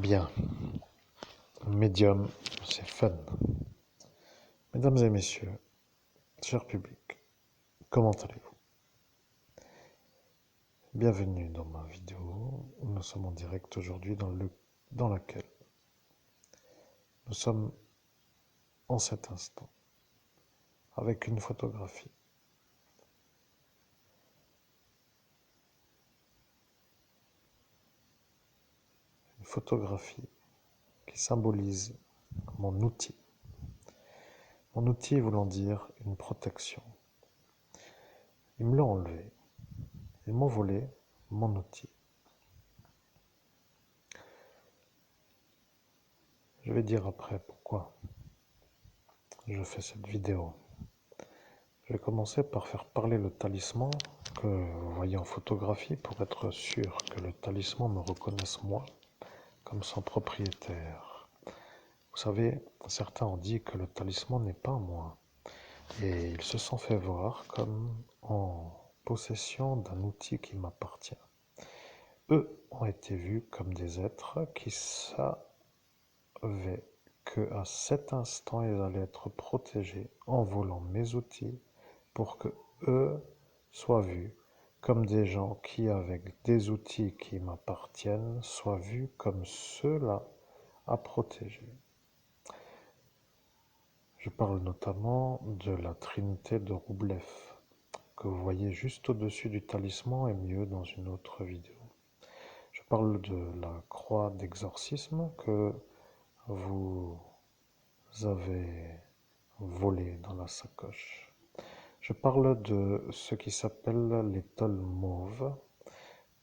Bien, médium, c'est fun. Mesdames et messieurs, cher public, comment allez-vous? Bienvenue dans ma vidéo. Nous sommes en direct aujourd'hui dans laquelle nous sommes en cet instant avec une photographie. Une photographie qui symbolise mon outil. Mon outil voulant dire une protection. Ils me l'ont enlevé. Ils m'ont volé mon outil. Je vais dire après pourquoi je fais cette vidéo. Je vais commencer par faire parler le talisman que vous voyez en photographie pour être sûr que le talisman me reconnaisse moi comme son propriétaire. Vous savez, certains ont dit que le talisman n'est pas moi et ils se sont fait voir comme en possession d'un outil qui m'appartient. Eux ont été vus comme des êtres qui savaient qu'à cet instant ils allaient être protégés en volant mes outils pour que eux soient vus comme des gens qui, avec des outils qui m'appartiennent, soient vus comme ceux-là à protéger. Je parle notamment de la Trinité de Roublev, que vous voyez juste au-dessus du talisman et mieux dans une autre vidéo. Je parle de la croix d'exorcisme que vous avez volée dans la sacoche. Je parle de ce qui s'appelle l'étole mauve,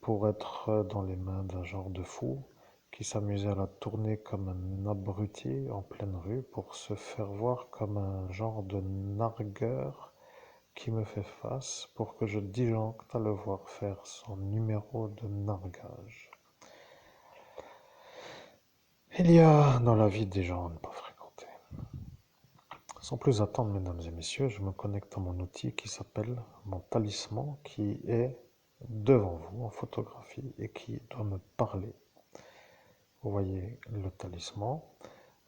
pour être dans les mains d'un genre de fou qui s'amusait à la tourner comme un abruti en pleine rue pour se faire voir comme un genre de nargueur qui me fait face pour que je disjoncte à le voir faire son numéro de nargage. Il y a dans la vie des gens à ne pas fréquenter. Sans plus attendre, mesdames et messieurs, je me connecte à mon outil qui s'appelle mon talisman, qui est devant vous en photographie et qui doit me parler. Vous voyez le talisman,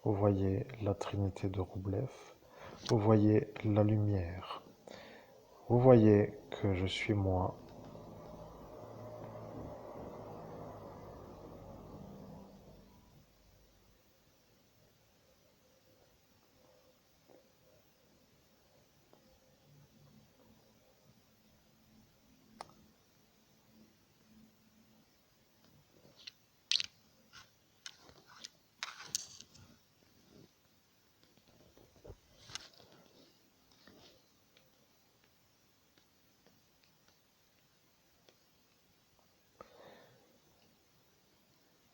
vous voyez la Trinité de Roublev, vous voyez la lumière, vous voyez que je suis moi.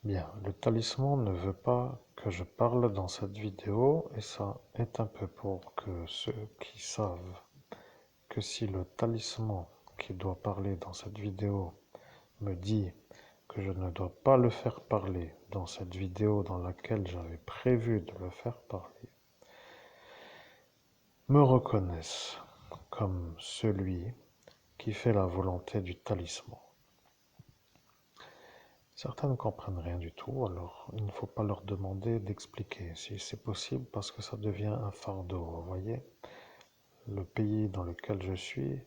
Bien, le talisman ne veut pas que je parle dans cette vidéo et ça est un peu pour que ceux qui savent que si le talisman qui doit parler dans cette vidéo me dit que je ne dois pas le faire parler dans cette vidéo dans laquelle j'avais prévu de le faire parler, me reconnaissent comme celui qui fait la volonté du talisman. Certains ne comprennent rien du tout, alors il ne faut pas leur demander d'expliquer si c'est possible parce que ça devient un fardeau. Vous voyez, le pays dans lequel je suis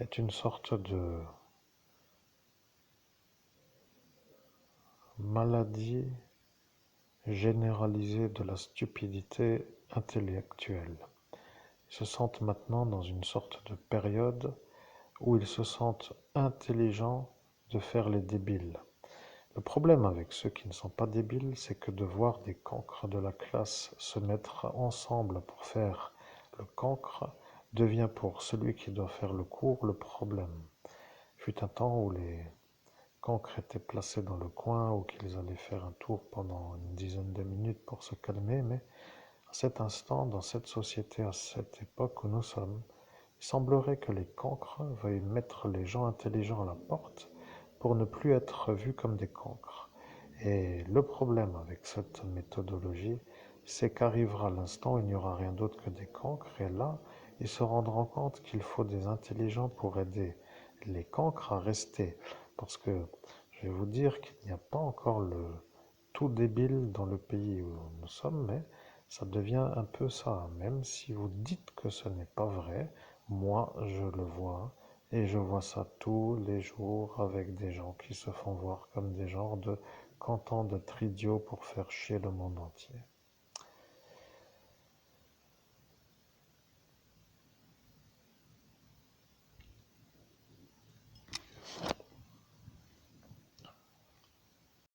est une sorte de maladie généralisée de la stupidité intellectuelle. Ils se sentent maintenant dans une sorte de période où ils se sentent intelligents de faire les débiles. Le problème avec ceux qui ne sont pas débiles, c'est que de voir des cancres de la classe se mettre ensemble pour faire le cancre devient pour celui qui doit faire le cours le problème. Il fut un temps où les cancres étaient placés dans le coin ou qu'ils allaient faire un tour pendant une dizaine de minutes pour se calmer, mais à cet instant, dans cette société, à cette époque où nous sommes, il semblerait que les cancres veuillent mettre les gens intelligents à la porte pour ne plus être vus comme des cancres. Et le problème avec cette méthodologie, c'est qu'arrivera l'instant où il n'y aura rien d'autre que des cancres, et là, ils se rendront compte qu'il faut des intelligents pour aider les cancres à rester. Parce que je vais vous dire qu'il n'y a pas encore tout débile dans le pays où nous sommes, mais ça devient un peu ça. Même si vous dites que ce n'est pas vrai, moi je le vois et je vois ça tous les jours avec des gens qui se font voir comme des genres de contents d'être idiots pour faire chier le monde entier.